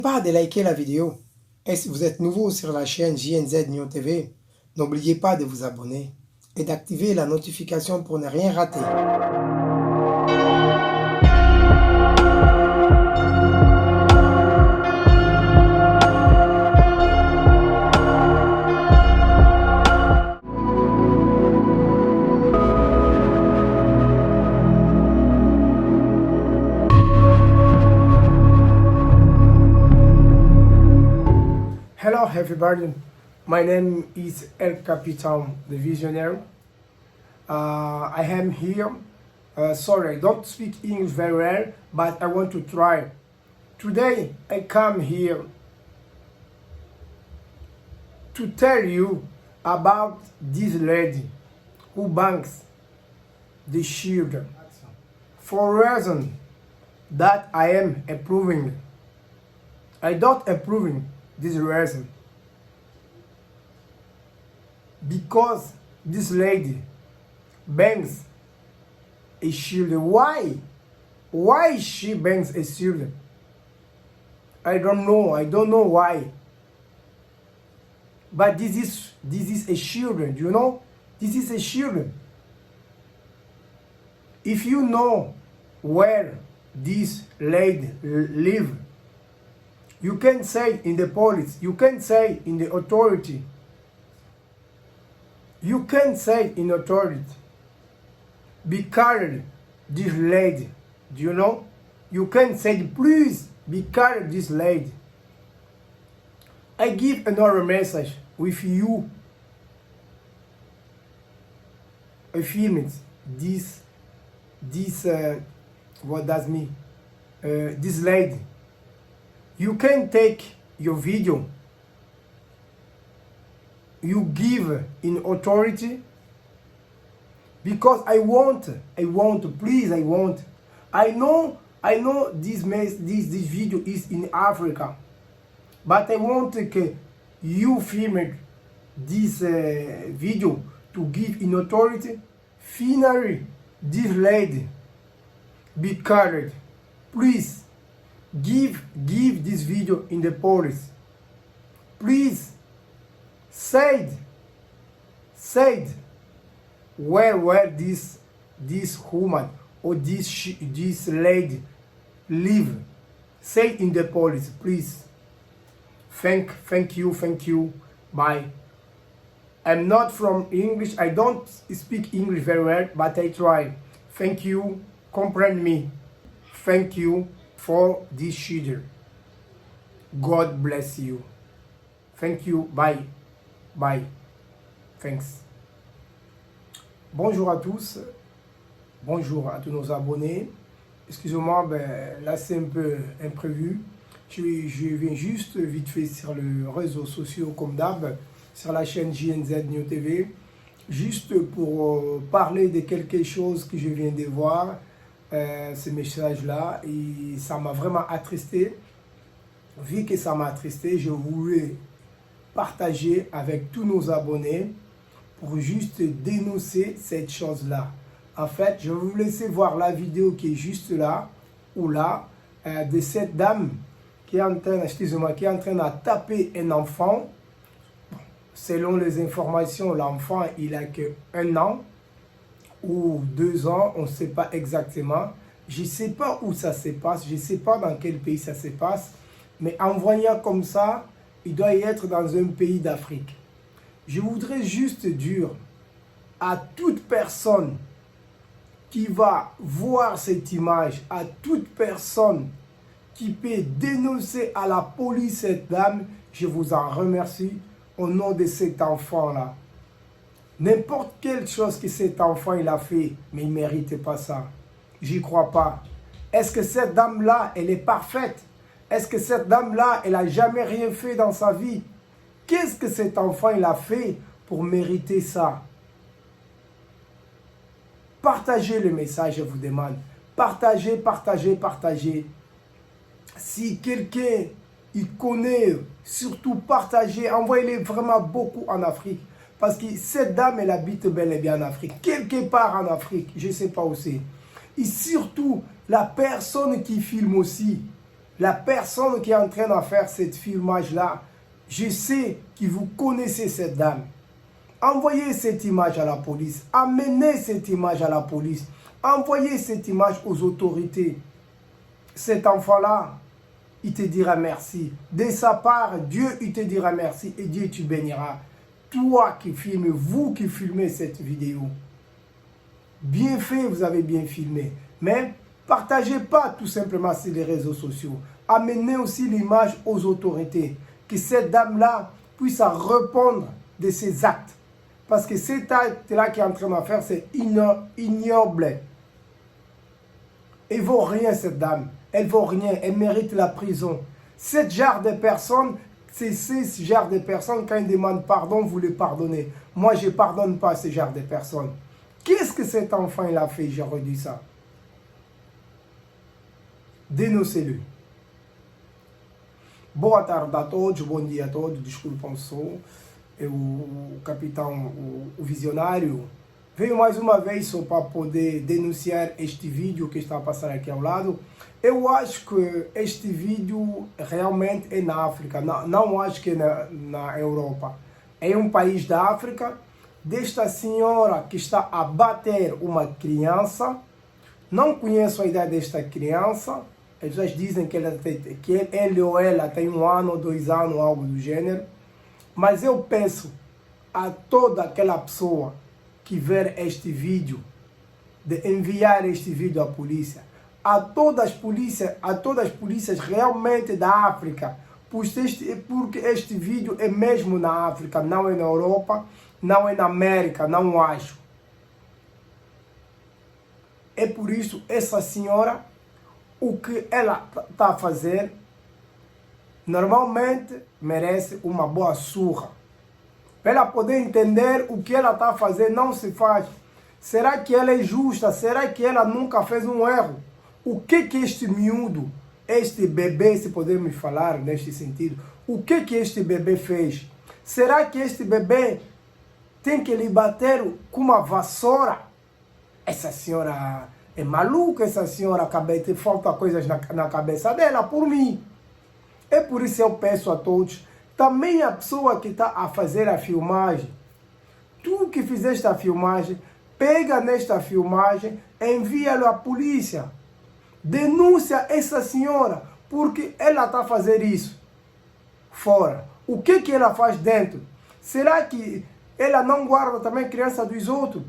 Pas de liker la vidéo. Et si vous êtes nouveau sur la chaîne JNZ Nyon TV, n'oubliez pas de vous abonner et d'activer la notification pour ne rien rater. Hello everybody, my name is El Capitan, the Visionary. I am here, sorry I don't speak English very well, but I want to try. Today I come here to tell you about this lady who banks the children for reason that I am approving. I don't approving this reason because this lady banks a shield. Why she banks a shield? I don't know why, but this is a shield, you know, this is a shield. If you know where this lady live, you can say in the police, you can say in the authority, you can say in authority, be carried this lady, do you know? You can say, please be carried this lady. I give another message with you. A few minutes, what does mean? This lady. You can take your video, you give in authority, because I want, please, I know this video is in Africa, but I want you film this video to give in authority. Finally, this lady be carried, please. Give this video in the police. Please say where this woman or this lady live. Say in the police, please. Thank you. Bye. I'm not from English. I don't speak English very well, but I try. Thank you. Comprehend me. Thank you for this children. God bless you. Thank you. Bye. Thanks. Bonjour à tous. Bonjour à tous nos abonnés. Excusez-moi, là c'est un peu imprévu. Je viens juste vite fait sur les réseaux sociaux comme d'hab, sur la chaîne JNZ Nyon TV, juste pour parler de quelque chose que je viens de voir. Ce message-là, et ça m'a vraiment attristé. Vu que ça m'a attristé, je voulais partager avec tous nos abonnés pour juste dénoncer cette chose-là. En fait, je vais vous laisser voir la vidéo qui est juste là, ou là, de cette dame qui est en train, qui est en train de taper un enfant. Selon les informations, l'enfant, il a que 1 an. Ou 2 ans, on ne sait pas exactement. Je ne sais pas où ça se passe, je ne sais pas dans quel pays ça se passe, mais en voyant comme ça, il doit y être dans un pays d'Afrique. Je voudrais juste dire à toute personne qui va voir cette image, à toute personne qui peut dénoncer à la police cette dame, je vous en remercie au nom de cet enfant-là. N'importe quelle chose que cet enfant il a fait, mais il ne mérite pas ça. J'y crois pas. Est-ce que cette dame-là, elle est parfaite? Est-ce que cette dame-là, elle n'a jamais rien fait dans sa vie? Qu'est-ce que cet enfant il a fait pour mériter ça? Partagez le message, je vous demande. Partagez. Si quelqu'un il connaît, surtout partagez. Envoyez-les vraiment beaucoup en Afrique. Parce que cette dame, elle habite bel et bien en Afrique. Quelque part en Afrique, je ne sais pas où c'est. Et surtout, la personne qui filme aussi, la personne qui est en train de faire cette filmage-là, je sais que vous connaissez cette dame. Envoyez cette image à la police. Amenez cette image à la police. Envoyez cette image aux autorités. Cet enfant-là, il te dira merci. De sa part, Dieu, il te dira merci et Dieu te bénira. Toi qui filmes, vous qui filmez cette vidéo, bien fait, vous avez bien filmé. Mais partagez pas tout simplement sur les réseaux sociaux. Amenez aussi l'image aux autorités. Que cette dame-là puisse répondre de ses actes. Parce que cet acte-là qui est en train de faire, c'est ignoble. Elle ne vaut rien, cette dame. Elle ne vaut rien. Elle mérite la prison. Ce genre de personnes, c'est ce genre de personnes, quand ils demandent pardon, vous les pardonnez. Moi, je ne pardonne pas ce genre de personnes. Qu'est-ce que cet enfant il a fait? J'ai redit ça. Dénoncez-le. Boa tarde a todos, bom dia a todos. Desculpam só. O capitão, o visionário, veio mais uma vez só para poder denunciar este vídeo que está a passar aqui ao lado. Eu acho que este vídeo realmente é na África, não acho que é na Europa. É um país da África, desta senhora que está a bater uma criança. Não conheço a idade desta criança. As pessoas dizem que ele ou ela tem 1 ano, 2 anos, algo do gênero. Mas eu peço a toda aquela pessoa que ver este vídeo, de enviar este vídeo à polícia, a todas as polícias realmente da África, porque este vídeo é mesmo na África, não é na Europa, não é na América, não acho. É por isso, essa senhora, o que ela está a fazer, normalmente merece uma boa surra. Para ela poder entender o que ela está a fazer não se faz. Será que ela é justa? Será que ela nunca fez um erro? O que este miúdo, este bebê, se podemos falar neste sentido, o que este bebê fez? Será que este bebê tem que lhe bater com uma vassoura? Essa senhora é maluca, essa senhora falta coisas na cabeça dela, por mim. É por isso que eu peço a todos, também a pessoa que está a fazer a filmagem, tu que fizeste a filmagem, pega nesta filmagem, envia-lo à polícia. Denúncia essa senhora, porque ela está a fazer isso fora. O que ela faz dentro? Será que ela não guarda também criança dos outros?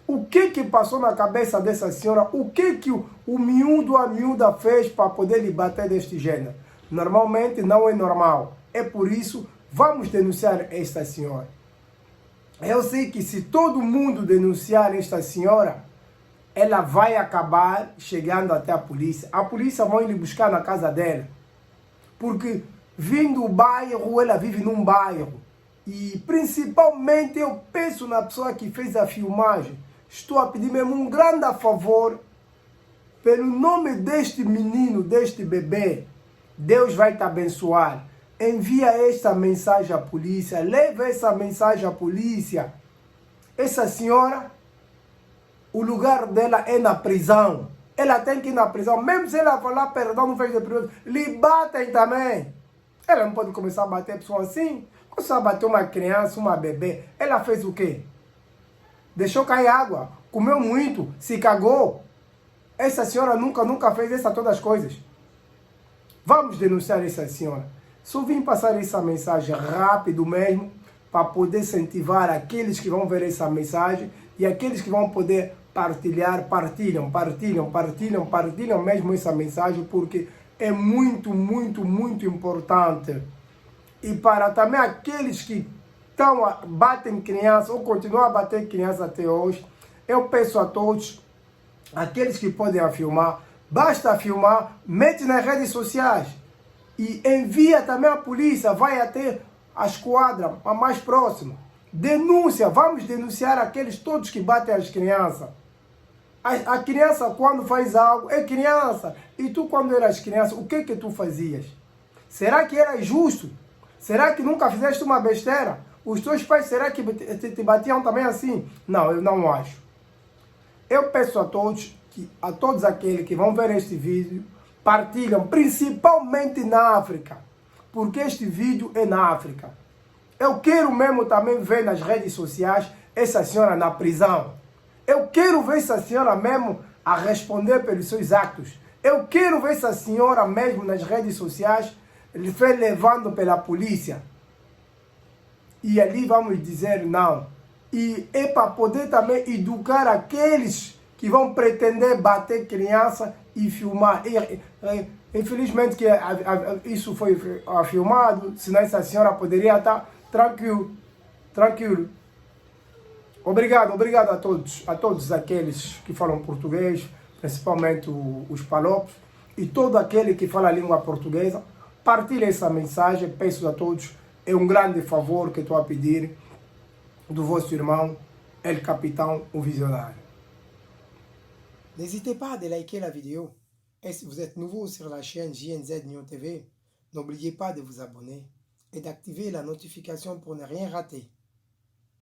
O que passou na cabeça dessa senhora? O que o miúdo, a miúda fez para poder lhe bater deste gênero? Normalmente não é normal. É por isso, vamos denunciar esta senhora. Eu sei que se todo mundo denunciar esta senhora, ela vai acabar chegando até a polícia. A polícia vai lhe buscar na casa dela. Porque vindo do bairro, ela vive num bairro. E principalmente eu penso na pessoa que fez a filmagem. Estou a pedir mesmo um grande favor. Pelo nome deste menino, deste bebê, Deus vai te abençoar. Envia esta mensagem à polícia. Leva essa mensagem à polícia. Essa senhora, o lugar dela é na prisão. Ela tem que ir na prisão. Mesmo se ela falar perdão, não fez de prisão, lhe batem também. Ela não pode começar a bater a pessoa assim. Quando você bateu uma criança, uma bebê, ela fez o quê? Deixou cair água. Comeu muito. Se cagou. Essa senhora nunca fez todas as coisas. Vamos denunciar essa senhora. Só vim passar essa mensagem rápido mesmo, para poder incentivar aqueles que vão ver essa mensagem e aqueles que vão poder partilhar, partilham mesmo essa mensagem, porque é muito importante. E para também aqueles que batem criança ou continuam a bater criança até hoje, eu peço a todos, aqueles que podem filmar, basta filmar, mete nas redes sociais e envia também a polícia, vai até a esquadra, a mais próxima. Denúncia, vamos denunciar aqueles todos que batem as crianças. A criança quando faz algo, é criança. E tu quando eras criança, o que tu fazias? Será que era justo? Será que nunca fizeste uma besteira? Os teus pais, será que te batiam também assim? Não, eu não acho. Eu peço a todos aqueles que vão ver este vídeo, partilham, principalmente na África, porque este vídeo é na África. Eu quero mesmo também ver nas redes sociais essa senhora na prisão. Eu quero ver essa senhora mesmo a responder pelos seus atos. Eu quero ver essa senhora mesmo nas redes sociais levando pela polícia. E ali vamos dizer não. E é para poder também educar aqueles que vão pretender bater criança e filmar. Infelizmente que isso foi filmado, senão essa senhora poderia estar tranquilo. Obrigado a todos aqueles que falam português, principalmente os palopes, e todo aquele que fala a língua portuguesa. Partilhe essa mensagem, peço a todos, é um grande favor que estou a pedir do vosso irmão, El Capitão, o Visionnaire. N'hésitez pas à liker la vidéo. Et si vous êtes nouveau sur la chaîne JNZ Nyon TV, n'oubliez pas de vous abonner et d'activer la notification pour ne rien rater.